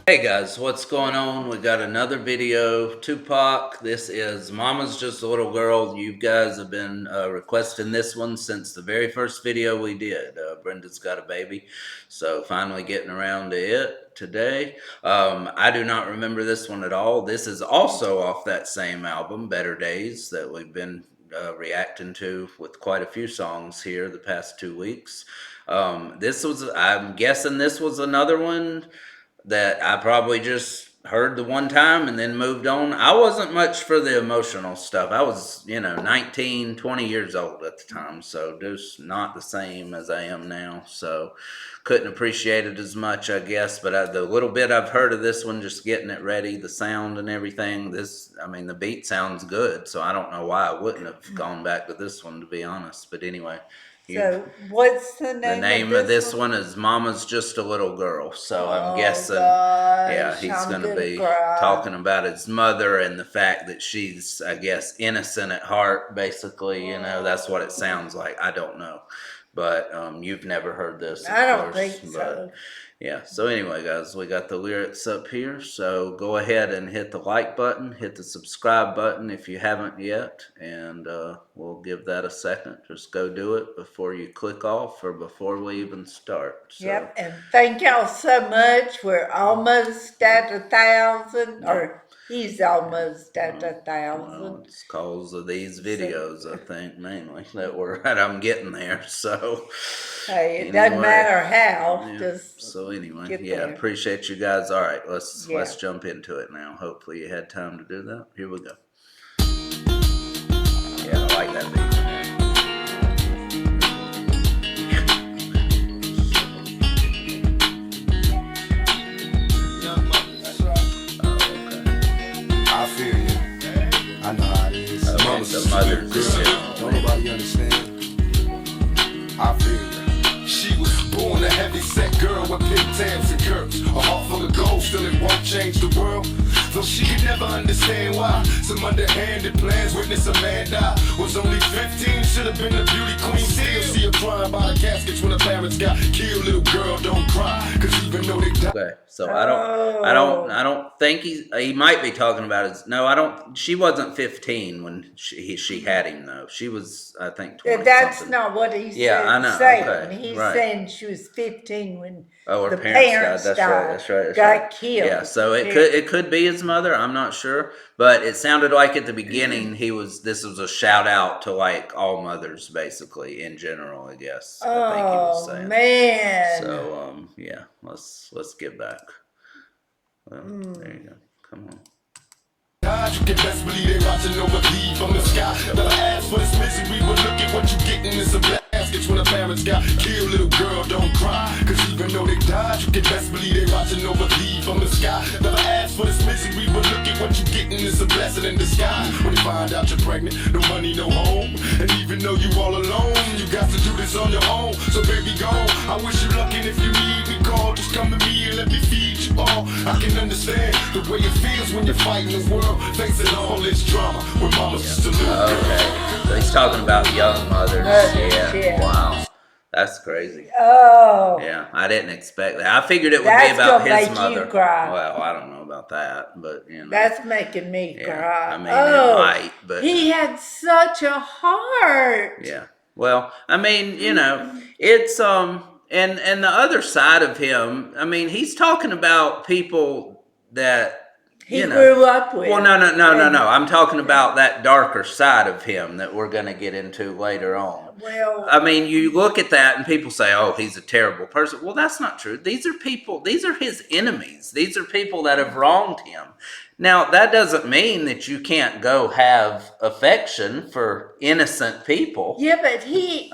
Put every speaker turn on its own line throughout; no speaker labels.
Hey guys, what's going on? We got another video. Tupac, this is Mama's Just a Little Girl. You guys have been requesting this one since the very first video we did. Brenda's got a baby, so finally getting around to it today. I do not remember this one at all. This is also off that same album, Better Days, that we've been reacting to with quite a few songs here the past 2 weeks. I'm guessing this was another one that I probably just heard the one time and then moved on. I wasn't much for the emotional stuff. I was, 19, 20 years old at the time, so just not the same as I am now. So couldn't appreciate it as much, I guess. But the little bit I've heard of this one, just getting it ready, the sound and everything, the beat sounds good. So I don't know why I wouldn't have gone back to this one, to be honest. But anyway.
So what's the
name of this one is Mama's Just a Little Girl. So I'm guessing,
gosh,
he's going to be
cry.
talking about his mother and the fact that she's, I guess, innocent at heart, basically. That's what it sounds like. I don't know. But you've never heard this,
I don't
course,
think so.
Yeah, so anyway, guys, we got the lyrics up here. So go ahead and hit the like button, hit the subscribe button if you haven't yet, and we'll give that a second. Just go do it before you click off or before we even start. So,
Yep, and thank y'all so much. We're almost at 1,000, or he's almost at 1,000.
Well, it's because of these videos, I think, mainly that I'm getting there. So,
hey, it doesn't matter how.
Yeah.
Just
so anyway,
get
yeah,
there.
appreciate you guys. All right, let's jump into it now. Hopefully, you had time to do that. Here we go. Yeah, I like that beat. The mother's
don't nobody understand. I feel you. She was born a heavy set girl with pigtails and curves, a heart full of gold, still it won't change the world. Though she could never understand why some underhanded plans witness a man die. Was only 15, should have been a beauty queen. Still see her crying by the caskets when her parents got killed. Little girl, don't cry, cause even though they died.
Okay, so I don't think he might be talking about his. No, I don't. She wasn't 15 when she had him though. She was, I think, 20.
That's
something.
not what he's
I know.
saying.
Okay,
He's
right.
saying she was 15 when
her
the parents died.
That's right.
Got killed.
Yeah, so it could be his mother. I'm not sure, but it sounded like at the beginning this was a shout out to like all mothers, basically in general. I guess. I think he was saying.
Man.
So yeah, let's get back. Well, there you go. Come on.
You can best believe they watching over leave from the sky. Never ask for this misery, but look at what you getting in some baskets when the parents got killed. Little girl, don't cry, cause even though they died, you can best believe they watching over leave from the sky. Never ask for this misery, but look at what you getting is a blessing in disguise. When you find out you're pregnant, no money, no home, and even though you all alone, you got to do this on your own. So baby, go. I wish you luck, and if you need me, call. Just come to me and let me feed you all. I can understand the way it feels when you're fighting the world, facing all this drama with mama's just a little girl.
Okay, so he's talking about young mothers. Yeah. Wow, that's crazy.
Oh.
Yeah, I didn't expect that. I figured it would be about his mother.
You cry.
Well, I don't know about that, but
that's making me cry.
I mean, it might, but
he had such a heart.
Yeah. Well, I mean, it's and the other side of him. I mean, he's talking about people that
he grew up with.
Well, no. I'm talking about that darker side of him that we're going to get into later on.
Well,
I mean, you look at that and people say, oh, he's a terrible person. Well, that's not true. These are his enemies. These are people that have wronged him. Now, that doesn't mean that you can't go have affection for innocent people.
Yeah, but he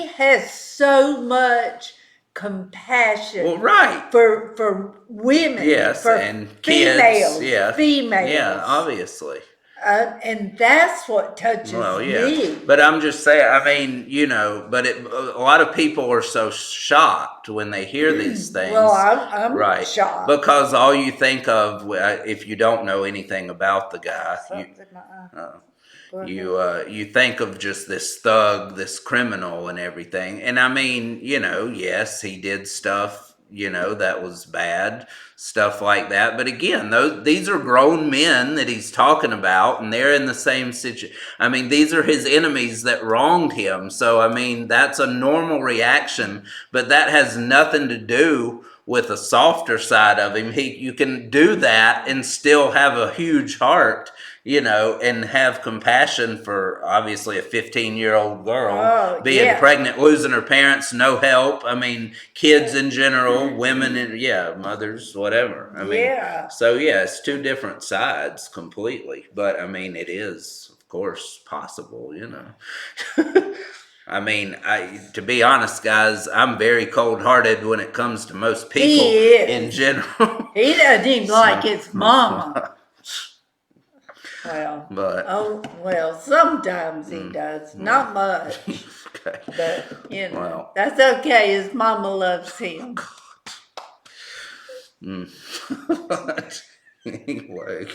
has so much compassion.
Well, right.
For women.
Yes,
for
and
females.
Kids. Yeah.
Females.
Yeah, obviously.
And that's what touches me.
But I'm just saying, I mean, but a lot of people are so shocked when they hear these things.
Well, I'm shocked.
Because all you think of, if you don't know anything about the guy, you think of just this thug, this criminal and everything. And I mean, yes, he did stuff that was bad, stuff like that. But again, these are grown men that he's talking about, and they're in the same situation. I mean, these are his enemies that wronged him. So, I mean, that's a normal reaction, but that has nothing to do with a softer side of him. You can do that and still have a huge heart, and have compassion for obviously a 15-year-old girl being pregnant, losing her parents, no help. I mean, kids in general, women, and mothers, whatever. I mean, so it's two different sides completely. But I mean, it is, of course, possible, I mean, to be honest, guys, I'm very cold-hearted when it comes to most people in general.
He doesn't even like his mama. Well, sometimes he does, not much.
Okay.
But that's okay. His mama loves him.
Anyway,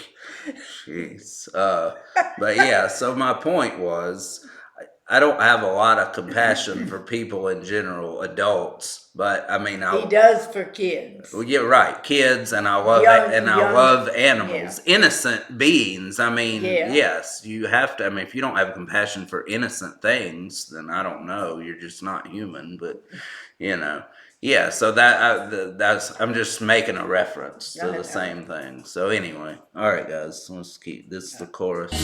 jeez. But so my point was, I don't have a lot of compassion for people in general, adults, but I mean,
he does for kids.
Well, yeah, right, kids, and I love I love animals, innocent beings. I mean, yes, you have to. I mean, if you don't have compassion for innocent things, then I don't know. You're just not human. But so that's I'm just making a reference to the same thing. So anyway, all right, guys, let's keep this the chorus.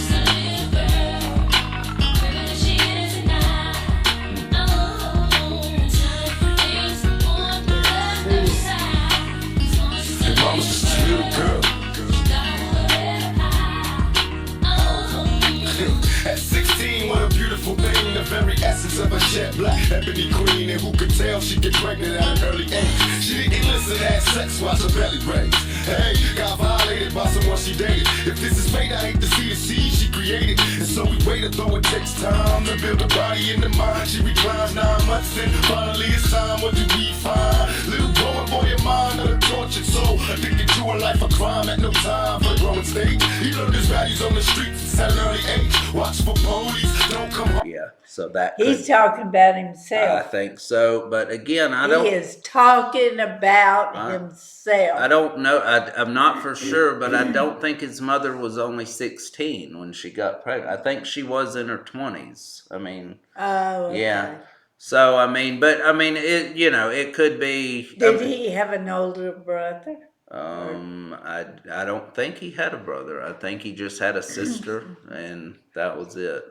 At 16, what a beautiful thing, the very essence of a jet black ebony queen. And who could tell she get pregnant at an early age? She didn't listen to sex, watch her belly raise. Hey, got violated by someone she dated. If this is fate, I hate to see the seed she created. And so we waited, though it takes time to build a body in the mind. She reclines 9 months, and finally it's time. What do we find? Little boy, your mind of a tortured soul, addicted to a life of crime at no time for the growing stage. He learned his values on the streets at an early age. Watch for police, don't come home.
Yeah, so that
he's talking about himself.
I think so, but again,
he is talking about himself.
I don't know. I'm not for sure, but I don't think his mother was only 16 when she got pregnant. I think she was in her 20s. I mean, yeah. So I mean, it it could be.
Did he have an older brother?
I don't think he had a brother. I think he just had a sister, and that was it.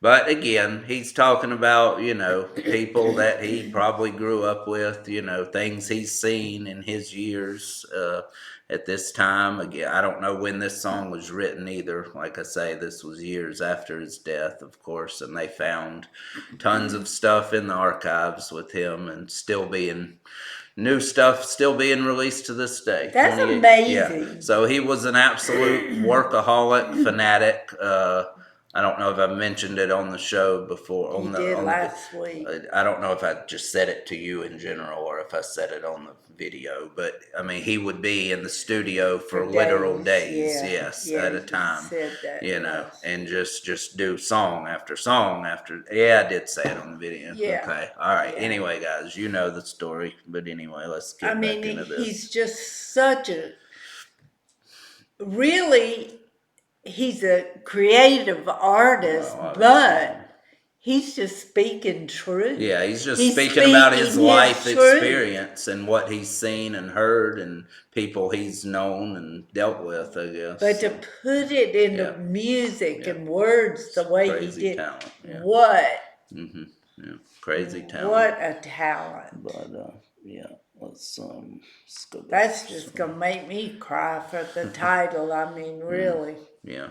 But again, he's talking about, people that he probably grew up with, things he's seen in his years at this time. Again, I don't know when this song was written either. Like I say, this was years after his death, of course, and they found tons of stuff in the archives with him, and new stuff still being released to this day.
That's amazing.
Yeah. So he was an absolute workaholic, fanatic. I don't know if I mentioned it on the show before.
You did last week.
I don't know if I just said it to you in general or if I said it on the video. But, I mean, he would be in the studio for literal days, at a time.
Said that,
and just do song after song after. Yeah, I did say it on the video.
Yeah.
Okay. All right. Yeah. Anyway, guys, you know the story. But anyway, let's get back into this.
He's just such a... Really... He's a creative artist, but he's just speaking truth.
Yeah, he's speaking about his life experience and what he's seen and heard and people he's known and dealt with, I guess.
But to put it into music and words the way he did,
talent. Yeah.
What?
Mm-hmm. Yeah, crazy talent.
What a talent.
But, let's go.
That's just going to make me cry for the title. I mean, really.
Yeah.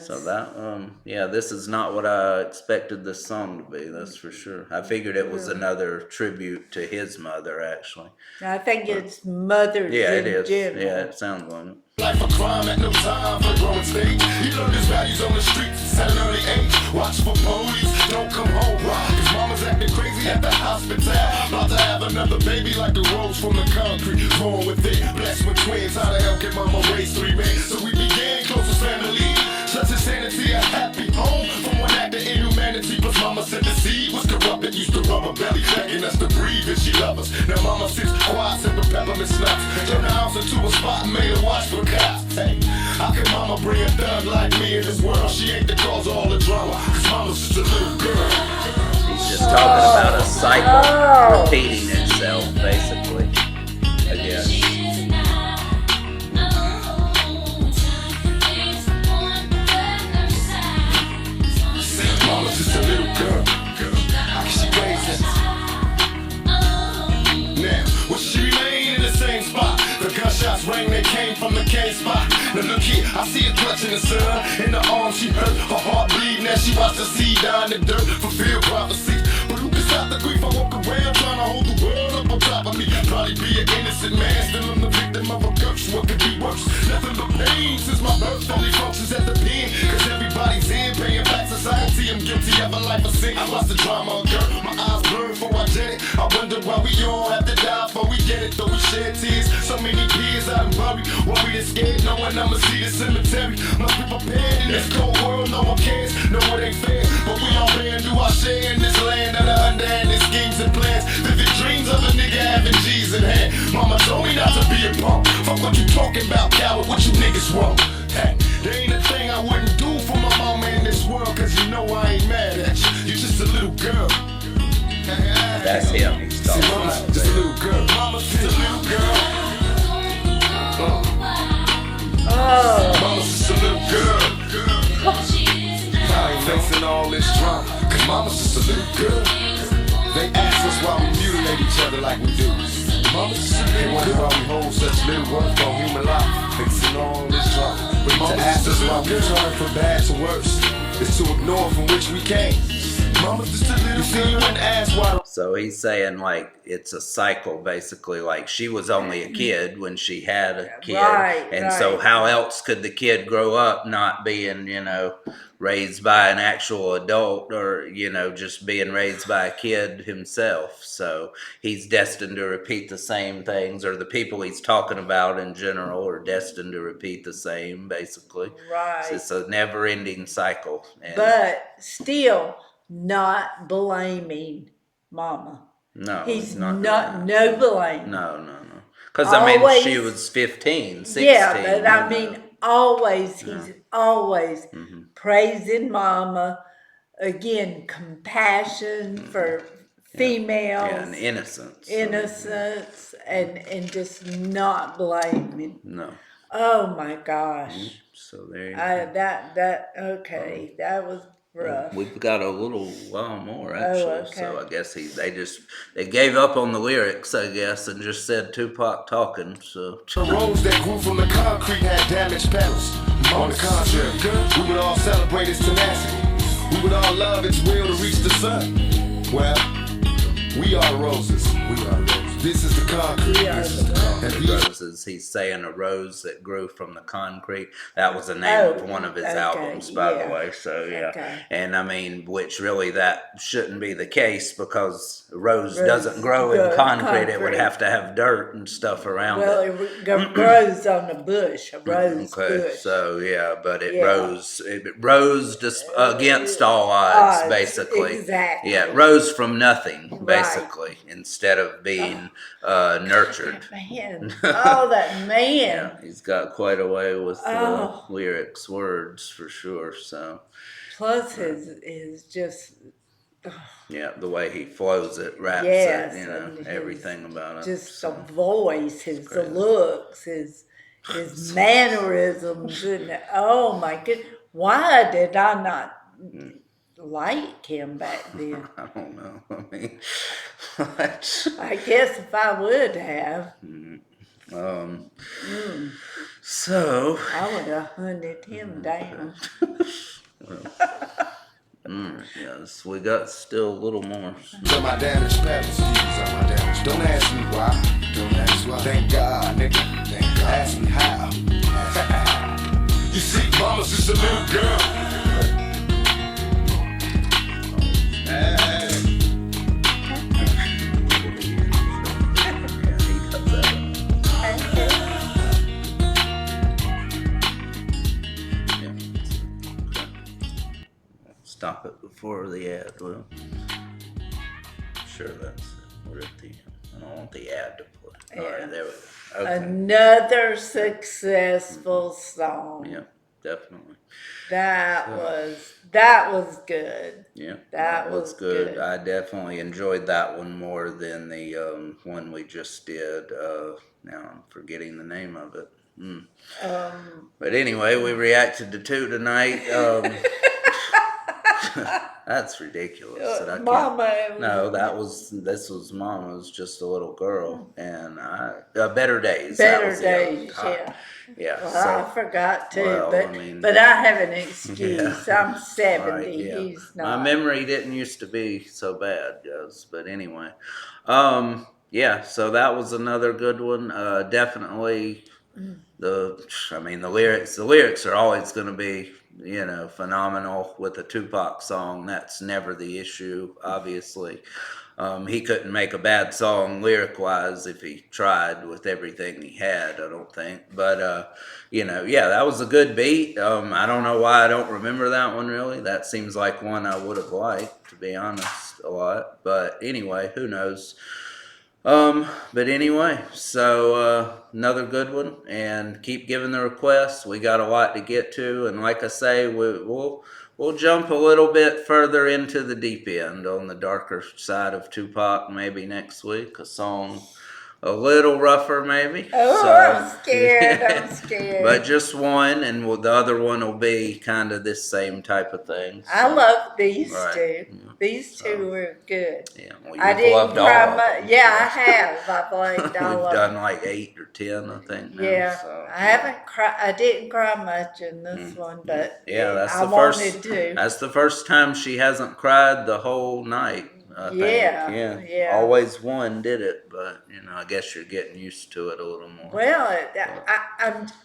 So that, this is not what I expected this song to be, that's for sure. I figured it was another tribute to his mother, actually.
I think it's Mother's
it is.
General.
Yeah, it sounds like it.
Life of crime at no time for growing stage. He learned his values on the streets at an early age. Watch for police, don't come home. His mama's acting crazy at the hospital. About to have another baby like the rose from the concrete. Born with it, blessed with twins. How the hell can mama raise 3 men? So we began close as family. Such insanity, a happy home. From one act of inhumanity. Plus mama said the seed was corrupted. Used to rub her belly, begging us to breathe and she loved us. Now mama sits quiet and snaps. Turn the house into a spot and made a watch for cops. Hey, how can mama bring a thug like me in this world? She ain't the cause of all the drama, cause mama's just a little girl.
He's just talking about a cycle repeating itself, basically. I guess.
Mama's just a little girl. How can she raise us? Now, will she remain in the same spot? The gunshots rang, they came from the K spot. Now look here, I see her clutching the sun. In the arm she hurt, her heart bleeding as she watched the seed die in the dirt. Fulfill prophecy. But who can stop the grief? I walk around trying to hold the world up on top of me. Probably be an innocent man, still I'm the victim of a curse. What could be worse? Nothing but pain since my birth. Only functions at the pen, cause everybody's in paying back society. I'm guilty of a life of sin. I watch the drama occur, my eyes blur before I get it. I wonder why we all have to die before we get it. Though we shed tears, so many years out and buried. Worried and scared, knowing I'ma see the cemetery. Must be prepared in this cold world, no one cares. No, it ain't fair, but we all bear and do our share in this land of the underhanded schemes and plans. Vivid dreams of a nigga having G's in hand. Mama told me not to be a punk. Fuck what you talking about, coward, what you niggas want? Hey, there ain't a thing I wouldn't do for my mama in this world, cause you know I ain't mad at you. You just a little girl.
That's him. He's talking
Mama's
about
just a little girl. Mama's just a little girl. Mama's just a little girl. I ain't facing all this drama, cause mama's just a little girl. They ask us why we mutilate each other like we do. Mama's just a little girl. They wonder why we hold such little worth on human life, facing all this drama. But to ask us why we turn from bad to worse is to ignore from which we came. Mama's just a little girl. You wouldn't ask why.
So he's saying like it's a cycle, basically. Like she was only a kid when she had a kid, and so how else could the kid grow up not being, raised by an actual adult, or just being raised by a kid himself? So he's destined to repeat the same things, or the people he's talking about in general are destined to repeat the same, basically.
Right.
So it's a never-ending cycle. And
but still not blaming mama.
no,
He's
not
no blame.
No. Because I mean, she was 15, 16.
Yeah, but I mean, always, he's always praising mama. Again, compassion for females.
Yeah, and innocence.
And just not blaming.
No.
Oh my gosh.
So there you go.
That was rough.
We've got a little while more, actually.
okay.
So I guess they gave up on the lyrics, I guess, and just said Tupac talking. So
The rose that grew from the concrete had damaged petals. On the contrary, we would all celebrate its tenacity. We would all love its will to reach the sun. Well, we are roses. We are roses. This is the concrete.
and roses, he's saying a rose that grew from the concrete. That was the name of one of his albums, by the way. So and I mean, which really that shouldn't be the case, because a rose doesn't grow in concrete. It would have to have dirt and stuff around it.
Well, it grows on a bush, a rose bush.
So but it rose. It rose just against all odds, basically.
Exactly.
Yeah, it rose from nothing, basically, instead of being nurtured.
Man, that man.
Yeah, he's got quite a way with lyrics, words, for sure. So
plus his just
the way he flows it, raps it, everything about it.
Just the voice, his looks, his mannerisms, and oh my goodness, why did I not like him back then?
I don't know. I mean,
I guess if I would have,
so
I would have hunted him down.
Yes, we got still a little more.
On my damaged petals, don't ask me why. Don't ask why. Thank God, nigga. Thank God. Ask me how. You see, mama's just a little girl.
Stop it before the ad, Will. Sure, that's it. We're at the end. I don't want the ad to play. All right,
Yeah.
there we go. Okay.
Another successful song.
Yeah, definitely.
That
So,
was good.
yeah,
That
was
was
good.
good.
I definitely enjoyed that one more than the one we just did. Now I'm forgetting the name of it. But anyway, we reacted to two tonight. That's ridiculous. That I can't.
Mama.
No, this was Mama's Just a Little Girl, and Better Days. That
Better
was the other.
Days, yeah.
Yeah.
Well,
So,
I forgot too,
well,
but
I mean,
but I have an excuse.
yeah.
I'm 70.
Right, yeah.
He's
My
not.
memory didn't used to be so bad, guys. But anyway, yeah. So that was another good one. Definitely the lyrics are always going to be, phenomenal with a Tupac song. That's never the issue, obviously. He couldn't make a bad song lyric wise if he tried with everything he had, I don't think. But, yeah, that was a good beat. I don't know why I don't remember that one really. That seems like one I would have liked, to be honest, a lot. But anyway, who knows? But anyway, so another good one, and keep giving the requests. We got a lot to get to, and like I say, we'll jump a little bit further into the deep end on the darker side of Tupac maybe next week. A song a little rougher, maybe.
Oh,
So,
I'm scared. I'm scared.
but just one, and the other one will be kind of this same type of thing.
I love these
Right.
two.
Yeah.
These two
So,
were good.
Yeah, well,
I
you've
didn't
loved all
cry
of
much.
them.
Yeah, I have. I've liked all
We've
of
done
them.
like 8 or 10, I think. Now,
Yeah,
so,
I haven't cried. I didn't cry much in this one, but
Yeah, that's
I
the
wanted
first.
to.
That's the first time she hasn't cried the whole night. I
Yeah,
think.
yeah.
Always one did it, but I guess you're getting used to it a little more.
Well,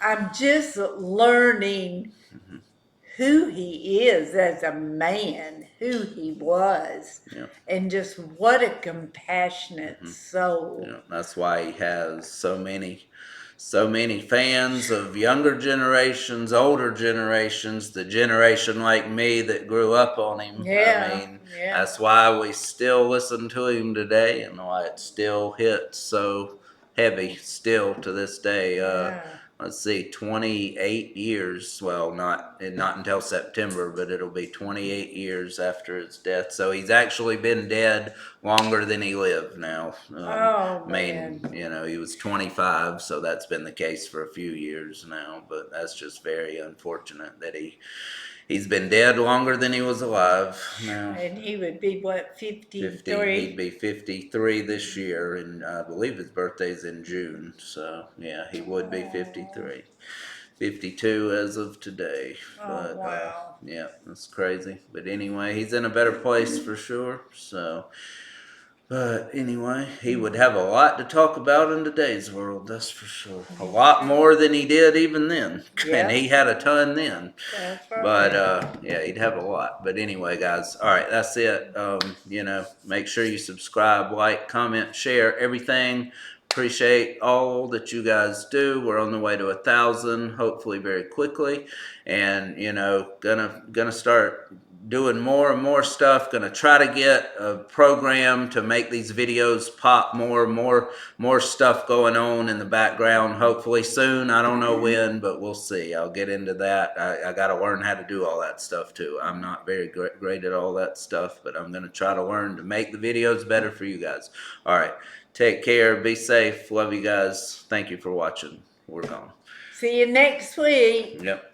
I'm just learning who he is as a man, who he was,
Yeah.
and just what a compassionate soul.
That's why he has so many fans of younger generations, older generations, the generation like me that grew up on him.
Yeah,
I mean,
yeah.
that's why we still listen to him today, and why it still hits so heavy still to this day.
Yeah.
Let's see, 28 years. Well, not until September, but it'll be 28 years after his death. So he's actually been dead longer than he lived now.
Oh,
I mean,
man.
he was 25, so that's been the case for a few years now. But that's just very unfortunate that he's been dead longer than he was alive now.
And he would be, what,
50,
53?
he'd be 53 this year, and I believe his birthday's in June. So yeah, he would be 53. 52 as of today.
Oh, wow.
Yeah, that's crazy. But anyway, he's in a better place for sure. So, but anyway, he would have a lot to talk about in today's world, that's for sure. A lot more than he did even then.
Yeah.
And he had a ton then.
That's right.
But yeah, he'd have a lot. But anyway, guys, all right, that's it. Make sure you subscribe, like, comment, share everything. Appreciate all that you guys do. We're on the way to 1,000, hopefully very quickly, and gonna start doing more and more stuff. Gonna try to get a program to make these videos pop more stuff going on in the background. Hopefully soon. I don't know when, but we'll see. I'll get into that. I got to learn how to do all that stuff too. I'm not very great at all that stuff, but I'm gonna try to learn to make the videos better for you guys. All right. Take care. Be safe. Love you guys. Thank you for watching. We're gone.
See you next week.
Yep.